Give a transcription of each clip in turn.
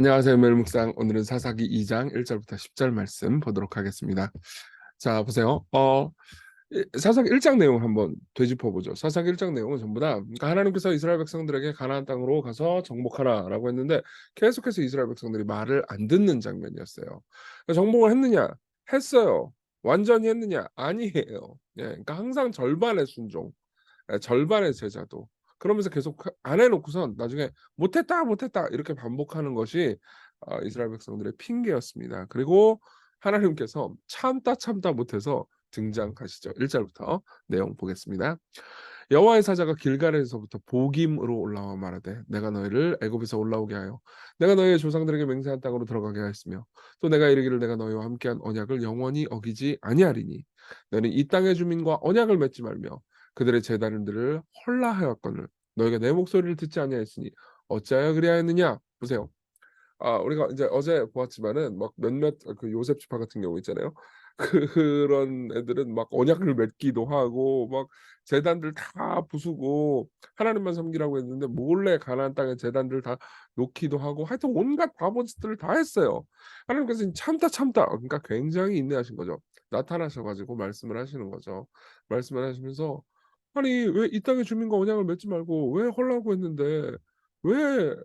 안녕하세요. 멜묵상. 오늘은 사사기 2장 1절부터 10절 말씀 보도록 하겠습니다. 자, 보세요. 사사기 1장 내용 한번 되짚어 보죠. 사사기 1장 내용은 전부 다 그러니까 하나님께서 이스라엘 백성들에게 가나안 땅으로 가서 정복하라라고 했는데 계속해서 이스라엘 백성들이 말을 안 듣는 장면이었어요. 그러니까 정복을 했느냐? 했어요. 완전히 했느냐? 아니에요. 예, 그러니까 항상 절반의 순종, 절반의 제자도. 그러면서 계속 안 해놓고선 나중에 못했다, 못했다 이렇게 반복하는 것이 이스라엘 백성들의 핑계였습니다. 그리고 하나님께서 참다 참다 못해서 등장하시죠. 1절부터 내용 보겠습니다. 여호와의 사자가 길갈에서부터 보김으로 올라와 말하되 내가 너희를 애굽에서 올라오게 하여 내가 너희의 조상들에게 맹세한 땅으로 들어가게 하였으며 또 내가 이르기를 내가 너희와 함께한 언약을 영원히 어기지 아니하리니 너희는 이 땅의 주민과 언약을 맺지 말며 그들의 제단들을 헐라하였거늘 너희가 내 목소리를 듣지 아니하였으니 어찌하여 그리하였느냐. 보세요. 우리가 이제 어제 보았지만은 막 몇몇 그 요셉 지파 같은 경우 있잖아요. 그런 애들은 막 언약을 맺기도 하고 막 제단들 다 부수고 하나님만 섬기라고 했는데 몰래 가나안 땅에 제단들 다 놓기도 하고 하여튼 온갖 바보 짓들을 다 했어요. 하나님께서 참다 참다 그러니까 굉장히 인내하신 거죠. 나타나셔 가지고 말씀을 하시는 거죠. 말씀을 하시면서 "아니 왜 이 땅의 주민과 언약을 맺지 말고 왜 헐라고 했는데 왜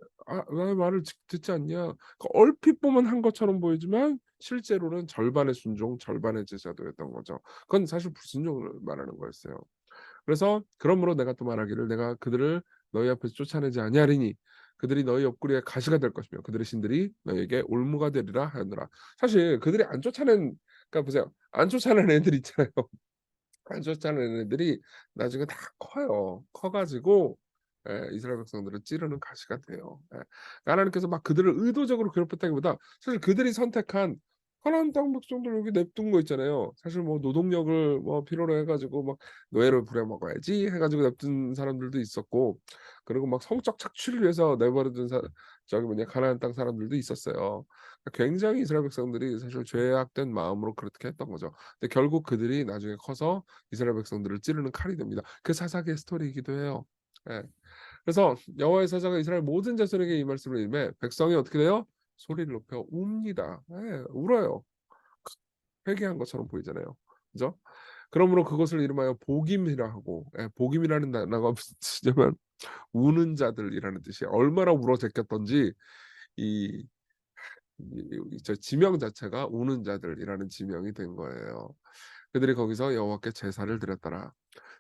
나의 말을 듣지 않냐?" 그러니까 얼핏 보면 한 것처럼 보이지만 실제로는 절반의 순종, 절반의 제자도였던 거죠. 그건 사실 불순종을 말하는 거였어요. 그래서 그러므로 내가 또 말하기를 내가 그들을 너희 앞에서 쫓아내지 아니하리니 그들이 너희 옆구리에 가시가 될 것이며 그들의 신들이 너희에게 올무가 되리라 하였노라. 사실 그들이 안 쫓아낸 그러니까 보세요. 안 쫓아낸 애들 있잖아요. 안 쫓아낸 애들이 나중에 다 커요. 커 가지고 이스라엘 백성들을 찌르는 가시가 돼요. 하나님께서 막 그들을 의도적으로 괴롭혔다기보다 사실 그들이 선택한 가나안 땅 백성들 여기 냅둔 거 있잖아요. 사실 뭐 노동력을 뭐 필요로 해 가지고 막 "노예를 부려먹어야지." 해 가지고 냅둔 사람들도 있었고 그리고 막 성적 착취를 위해서 내버려 둔 저기 뭐냐 가나안 땅 사람들도 있었어요. 굉장히 이스라엘 백성들이 사실 죄악된 마음으로 그렇게 했던 거죠. 근데 결국 그들이 나중에 커서 이스라엘 백성들을 찌르는 칼이 됩니다. 그 사사기의 스토리이기도 해요. 예. 그래서 여호와의 사자가 이스라엘 모든 자손에게 이 말씀을 이르매 백성이 어떻게 돼요? 소리를 높여 웁니다. 예, 울어요. 회개한 것처럼 보이잖아요. 그죠? 그러므로 그것을 이름하여 복임이라 하고 복임이라는 단어가 무슨 뜻이냐면 우는 자들이라는 뜻이에요. 얼마나 울어 제꼈던지 이 저 지명 자체가 우는 자들이라는 지명이 된 거예요. 그들이 거기서 여호와께 제사를 드렸더라.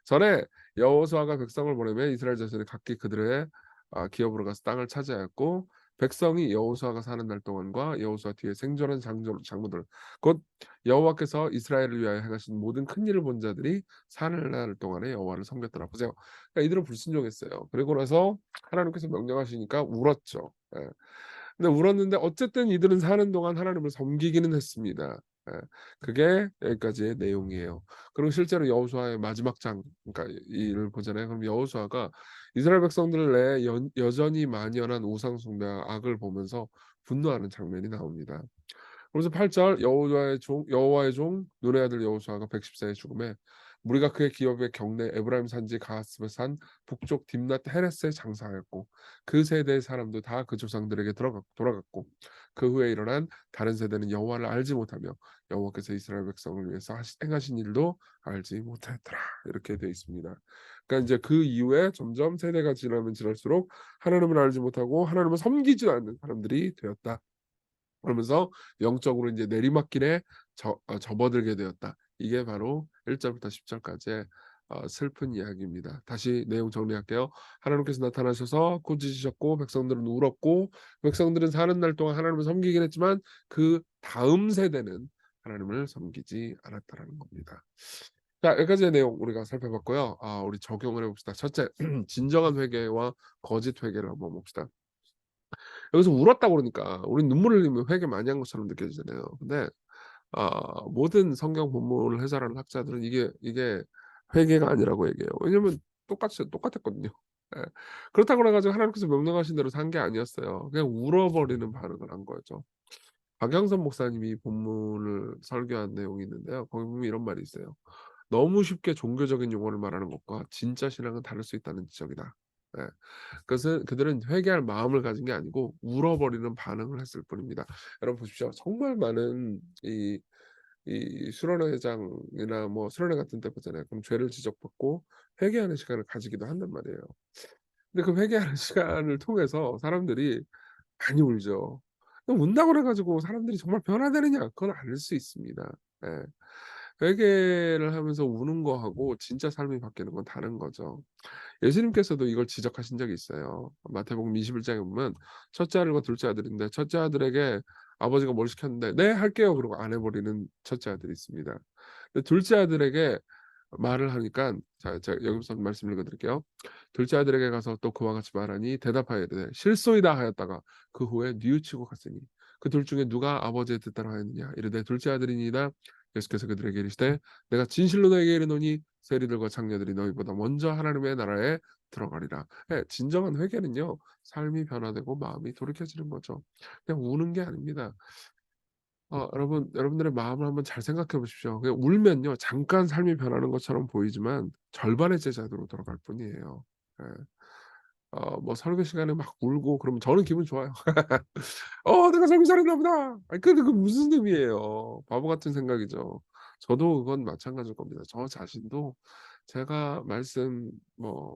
전에 여호수아가 백성을 보내매 이스라엘 자손이 각기 그들의 기업으로 가서 땅을 차지하였고 백성이 여호수아가 사는 날 동안과 여호수아 뒤에 생존한 장로들 곧 여호와께서 이스라엘을 위하여 행하신 모든 큰 일을 본 자들이 사는 날 동안에 여호와를 섬겼더라. 보세요. 그러니까 이들은 불순종했어요. 그리고 나서 하나님께서 명령하시니까 울었죠. 예. 근데 울었는데 어쨌든 이들은 사는 동안 하나님을 섬기기는 했습니다. 예. 그게 여기까지의 내용이에요. 그리고 실제로 여호수아의 마지막 장 그러니까 이를 보잖아요. 그럼 여호수아가 이스라엘 백성들 내에 여전히 만연한 우상 숭배와 악을 보면서 분노하는 장면이 나옵니다. 그래서 8절 여호와의 종 눈의 아들 여호수아가 110세에 죽음에 무리가 그의 기업의 경내 에브라임 산지 가하스의 산 북쪽 딥낫 헤레스에 장사하였고 그 세대의 사람도 다 그 조상들에게 돌아갔고 그 후에 일어난 다른 세대는 여호와를 알지 못하며 여호와께서 이스라엘 백성을 위해서 행하신 일도 알지 못했더라. 이렇게 되어 있습니다. 그러니까 이제 그 이후에 점점 세대가 지나면 지날수록 하나님을 알지 못하고 하나님을 섬기지 않는 사람들이 되었다. 그러면서 영적으로 이제 내리막길에 접어들게 되었다. 이게 바로 1 절부터 10 절까지의 슬픈 이야기입니다. 다시 내용 정리할게요. 하나님께서 나타나셔서 꾸짖으셨고 백성들은 울었고 백성들은 사는 날 동안 하나님을 섬기긴 했지만 그다음 세대는 하나님을 섬기지 않았다라는 겁니다. 자, 여기까지의 내용 우리가 살펴봤고요. 우리 적용을 해 봅시다. 첫째, 진정한 회개와 거짓 회개를 한번 봅시다. 여기서 울었다고 그러니까 우린 눈물을 흘리면 회개 많이 한 것처럼 느껴지잖아요. 근데 모든 성경 본문을 해설하는 학자들은 이게 회개가 아니라고 얘기해요. 왜냐면 똑같았거든요. 예. 그렇다고 그래 가지고 하나님께서 명령하신 대로 산 게 아니었어요. 그냥 울어버리는 반응을 한 거죠. 박영선 목사님이 본문을 설교한 내용이 있는데요. 거기 보면 이런 말이 있어요. "너무 쉽게 종교적인 용어를 말하는 것과 진짜 신앙은 다를 수 있다는 지적이다." 예. 그것은 그들은 회개할 마음을 가진 게 아니고 울어버리는 반응을 했을 뿐입니다. 여러분 보십시오. 정말 많은 이 수련회장이나 뭐 수련회 같은 데 보잖아요. 그럼 죄를 지적받고 회개하는 시간을 가지기도 한단 말이에요. 근데 그 회개하는 시간을 통해서 사람들이 많이 울죠. 운다고 그래 가지고 사람들이 정말 변화되느냐? 그건 아닐 수 있습니다. 예. 회개를 하면서 우는 거하고 진짜 삶이 바뀌는 건 다른 거죠. 예수님께서도 이걸 지적하신 적이 있어요. 마태복음 21장에 보면 첫째 아들과 둘째 아들인데 첫째 아들에게 아버지가 뭘 시켰는데 "네 할게요." 그러고 안 해 버리는 첫째 아들이 있습니다. 근데 둘째 아들에게 말을 하니까 자 제가 여기서 말씀 읽어 드릴게요. 둘째 아들에게 가서 또 그와 같이 말하니 대답하여 이르되 실소이다 하였다가 그 후에 뉘우치고 갔으니 그 둘 중에 누가 아버지의 뜻대로 하였느냐 이르되 둘째 아들이니이다. 예수께서 그들에게 이르시되 내가 진실로 너에게 이르노니 세리들과 장녀들이 너희보다 먼저 하나님의 나라에 들어가리라. 예, 진정한 회개는요 삶이 변화되고 마음이 돌이켜지는 거죠. 그냥 우는 게 아닙니다. 여러분들의 마음을 한번 잘 생각해 보십시오. 그냥 울면요 잠깐 삶이 변하는 것처럼 보이지만 절반의 제자도로 돌아갈 뿐이에요. 예. 뭐 설교 시간에 막 울고 그러면 저는 기분 좋아요. '내가 설교 잘했나 보다.' 아니 근데 그 무슨 의미예요. 바보 같은 생각이죠. 저도 그건 마찬가지일 겁니다. 저 자신도 제가 말씀 뭐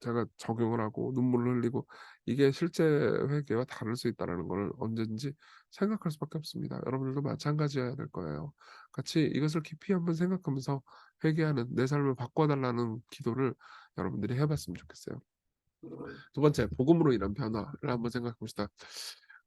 제가 적용을 하고 눈물을 흘리고 이게 실제 회개와 다를 수 있다라는 걸 언제든지 생각할 수밖에 없습니다. 여러분들도 마찬가지여야 될 거예요. 같이 이것을 깊이 한번 생각하면서 회개하는 내 삶을 바꿔 달라는 기도를 여러분들이 해 봤으면 좋겠어요. 두 번째, 복음으로 인한 변화를 한번 생각해 봅시다.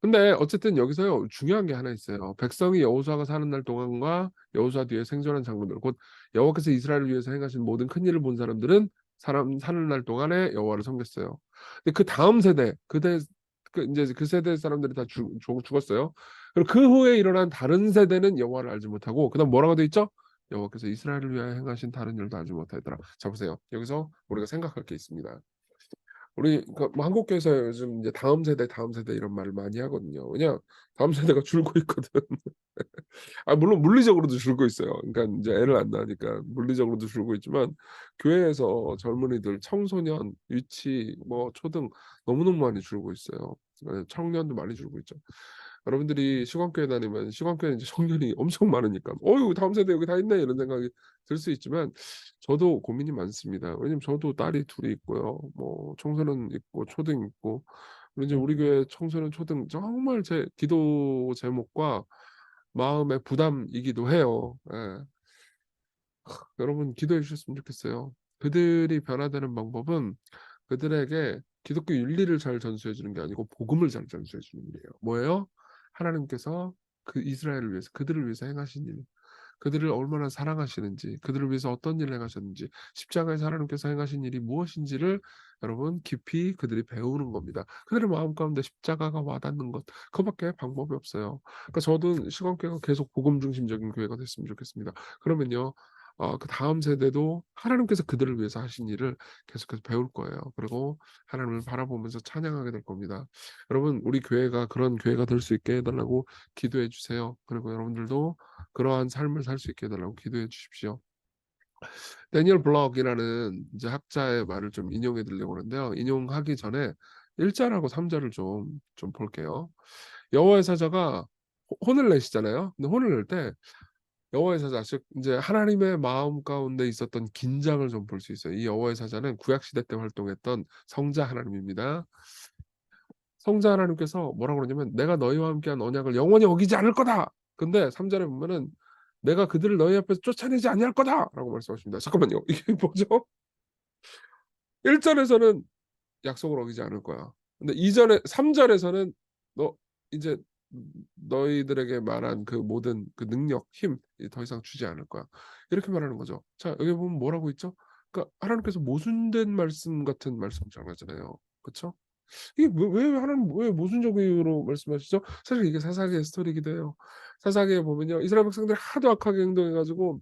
근데 어쨌든 여기서요 중요한 게 하나 있어요. 백성이 여호수아가 사는 날 동안과 여호수아 뒤에 생존한 장로들 곧 여호와께서 이스라엘을 위해서 행하신 모든 큰 일을 본 사람들은 사람 사는 날 동안에 여호와를 섬겼어요. 근데 그다음 세대 그 인제 그 세대 사람들이 다 죽었어요. 그리고 그 후에 일어난 다른 세대는 여호와를 알지 못하고 그다음 뭐라고 돼 있죠? 여호와께서 이스라엘을 위하여 행하신 다른 일도 알지 못하였더라. 자 보세요. 여기서 우리가 생각할 게 있습니다. 우리 뭐 한국 교회에서 요즘 이제 다음 세대 이런 말을 많이 하거든요. 왜냐 다음 세대가 줄고 있거든. 물론 물리적으로도 줄고 있어요. 그러니까 인제 애를 안 낳으니까 물리적으로도 줄고 있지만 교회에서 젊은이들, 청소년, 유치, 뭐 초등 너무너무 많이 줄고 있어요. 청년도 많이 줄고 있죠. 여러분들이 시골교회 다니면 시골교회는 이제 청년이 엄청 많으니까 '어유 다음 세대 여기 다 있네.' 이런 생각이 들 수 있지만 저도 고민이 많습니다. 왜냐면 저도 딸이 둘이 있고요. 뭐 청소년 있고 초등 있고 그리고 이제 우리 교회 청소년, 초등 정말 제 기도 제목과 마음의 부담이기도 해요. 예. 여러분 기도해 주셨으면 좋겠어요. 그들이 변화되는 방법은 그들에게 기독교 윤리를 잘 전수해 주는 게 아니고 복음을 잘 전수해 주는 일이에요. 뭐예요? 하나님께서 그 이스라엘을 위해서 그들을 위해서 행하신 일. 그들을 얼마나 사랑하시는지, 그들을 위해서 어떤 일을 행하셨는지, 십자가에서 하나님께서 행하신 일이 무엇인지를 여러분 깊이 그들이 배우는 겁니다. 그들의 마음 가운데 십자가가 와닿는 것, 그거밖에 방법이 없어요. 그러니까 저도 시간교회가 계속 복음 중심적인 교회가 됐으면 좋겠습니다. 그러면요, 그다음 세대도 하나님께서 그들을 위해서 하신 일을 계속해서 배울 거예요. 그리고 하나님을 바라보면서 찬양하게 될 겁니다. 여러분, 우리 교회가 그런 교회가 될 수 있게 해 달라고 기도해 주세요. 그리고 여러분들도 그러한 삶을 살 수 있게 해 달라고 기도해 주십시오. 데니얼 블럭이라는 이제 학자의 말을 좀 인용해 드리려고 하는데요. 인용하기 전에 1 절하고 3 절을 좀 볼게요. 여호와의 사자가 혼을 내시잖아요. 근데 혼을 낼 때 여호와의 사자 즉 인제 하나님의 마음 가운데 있었던 긴장을 좀 볼 수 있어요. 이 여호와의 사자는 구약 시대 때 활동했던 성자 하나님입니다. 성자 하나님께서 뭐라고 그러냐면 "내가 너희와 함께한 언약을 영원히 어기지 않을 거다." 근데 3 절에 보면은 "내가 그들을 너희 앞에서 쫓아내지 아니할 거다."라고 말씀하십니다. 잠깐만요. 이게 뭐죠? 1 절에서는 "약속을 어기지 않을 거야." 근데 2 절에 3 절에서는 "너 이제 너희들에게 말한 그 모든 그 능력, 힘 더 이상 주지 않을 거야." 이렇게 말하는 거죠. 자 여기 보면 뭐라고 있죠? 그러니까 하나님께서 모순된 말씀 같은 말씀을 안 하잖아요. 그쵸? 이게 왜 하나님 왜 모순적으로 말씀하시죠? 사실 이게 사사기의 스토리이기도 해요. 사사기에 보면요. 이스라엘 백성들이 하도 악하게 행동해 가지고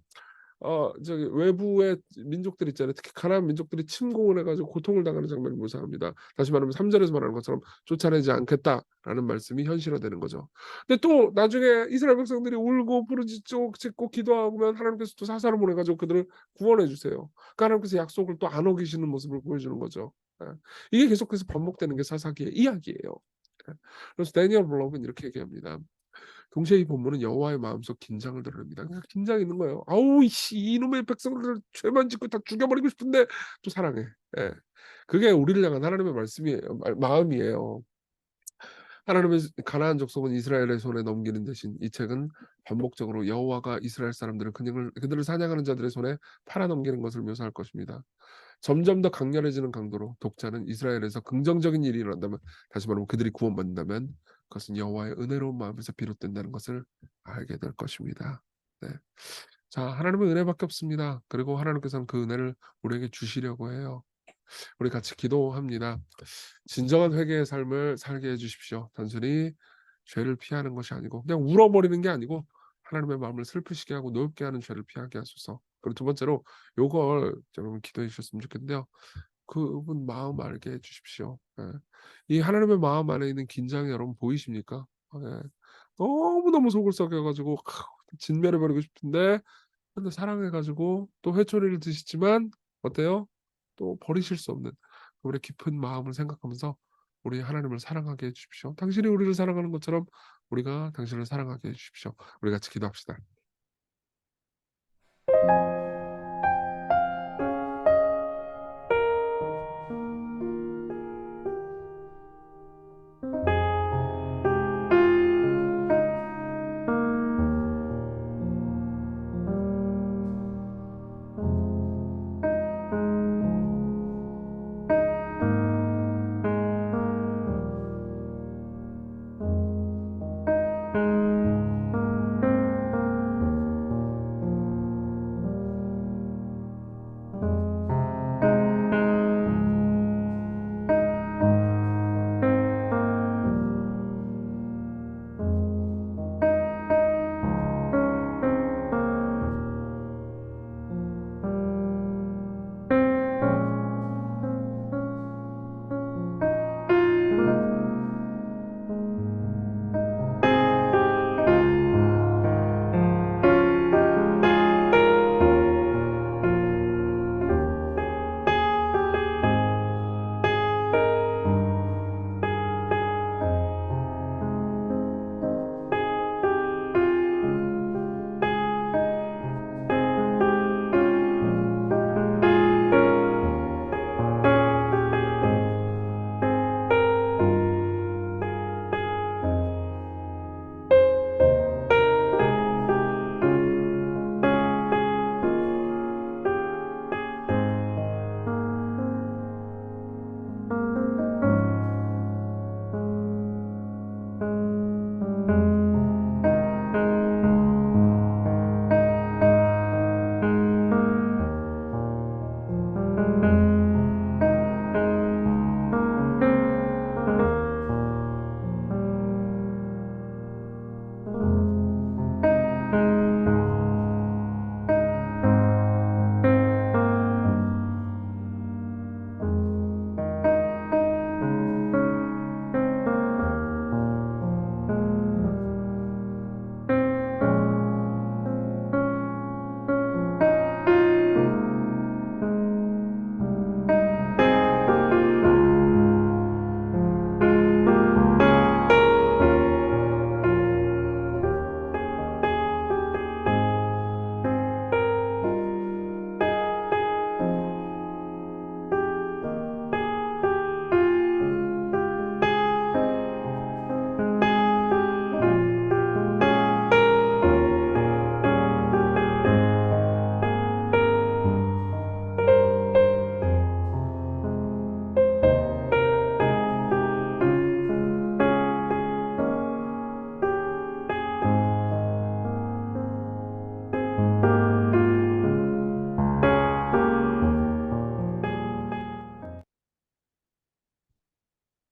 저기 외부의 민족들 있잖아요. 특히 가나안 민족들이 침공을 해 가지고 고통을 당하는 장면을 묘사합니다. 다시 말하면 3 절에서 말하는 것처럼 "쫓아내지 않겠다."라는 말씀이 현실화되는 거죠. 근데 또 나중에 이스라엘 백성들이 울고 부르짖고 짓고 기도하면 하나님께서 또 사사를 보내 가지고 그들을 구원해 주세요. 그러니까 하나님께서 약속을 또 안 어기시는 모습을 보여주는 거죠. 예. 이게 계속해서 반복되는 게 사사기의 이야기예요. 예. 그래서 데니엘 블록은 이렇게 얘기합니다. 동시에 이 본문은 여호와의 마음속 긴장을 드러냅니다. 그냥 긴장이 있는 거예요. "아우 이씨 이놈의 백성들을 죄만 짓고 다 죽여버리고 싶은데 또 사랑해." 예. 그게 우리를 향한 하나님의 말씀이에요. 마음이에요. 하나님의 가나안 족속은 이스라엘의 손에 넘기는 대신 이 책은 반복적으로 여호와가 이스라엘 사람들을 그들을 사냥하는 자들의 손에 팔아 넘기는 것을 묘사할 것입니다. 점점 더 강렬해지는 강도로 독자는 이스라엘에서 긍정적인 일이 일어난다면, 다시 말하면 그들이 구원받는다면 그것은 여호와의 은혜로운 마음에서 비롯된다는 것을 알게 될 것입니다. 네. 자, 하나님의 은혜밖에 없습니다. 그리고 하나님께서는 그 은혜를 우리에게 주시려고 해요. 우리 같이 기도합니다. 진정한 회개의 삶을 살게 해 주십시오. 단순히 죄를 피하는 것이 아니고 그냥 울어버리는 게 아니고 하나님의 마음을 슬프시게 하고 노엽게 하는 죄를 피하게 하소서. 그리고 두 번째로 요걸 여러분 기도해 주셨으면 좋겠는데요. 그분 마음 알게 해 주십시오. 예. 이 하나님의 마음 안에 있는 긴장이 여러분 보이십니까? 예. 너무너무 속을 썩여 가지고 진멸해 버리고 싶은데, 근데 사랑해 가지고 또 회초리를 드시지만 어때요? 또 버리실 수 없는 우리 깊은 마음을 생각하면서 우리 하나님을 사랑하게 해 주십시오. 당신이 우리를 사랑하는 것처럼 우리가 당신을 사랑하게 해 주십시오. 우리 같이 기도합시다.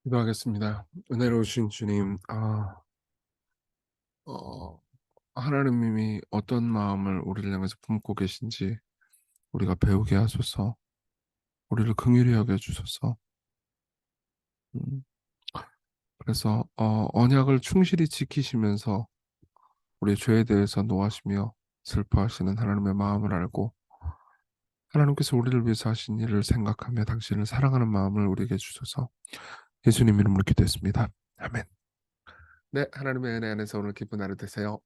기도하겠습니다. 은혜로우신 주님, 어 하나님이 어떤 마음을 우리를 향해서 품고 계신지 우리가 배우게 하소서. 우리를 긍휼히 여겨 주소서. 음, 그래서 언약을 충실히 지키시면서 우리의 죄에 대해서 노하시며 슬퍼하시는 하나님의 마음을 알고 하나님께서 우리를 위해서 하신 일을 생각하며 당신을 사랑하는 마음을 우리에게 주소서. 예수님 이름으로 기도했습니다. 아멘. 네, 하나님의 은혜 안에서 오늘 기쁜 하루 되세요.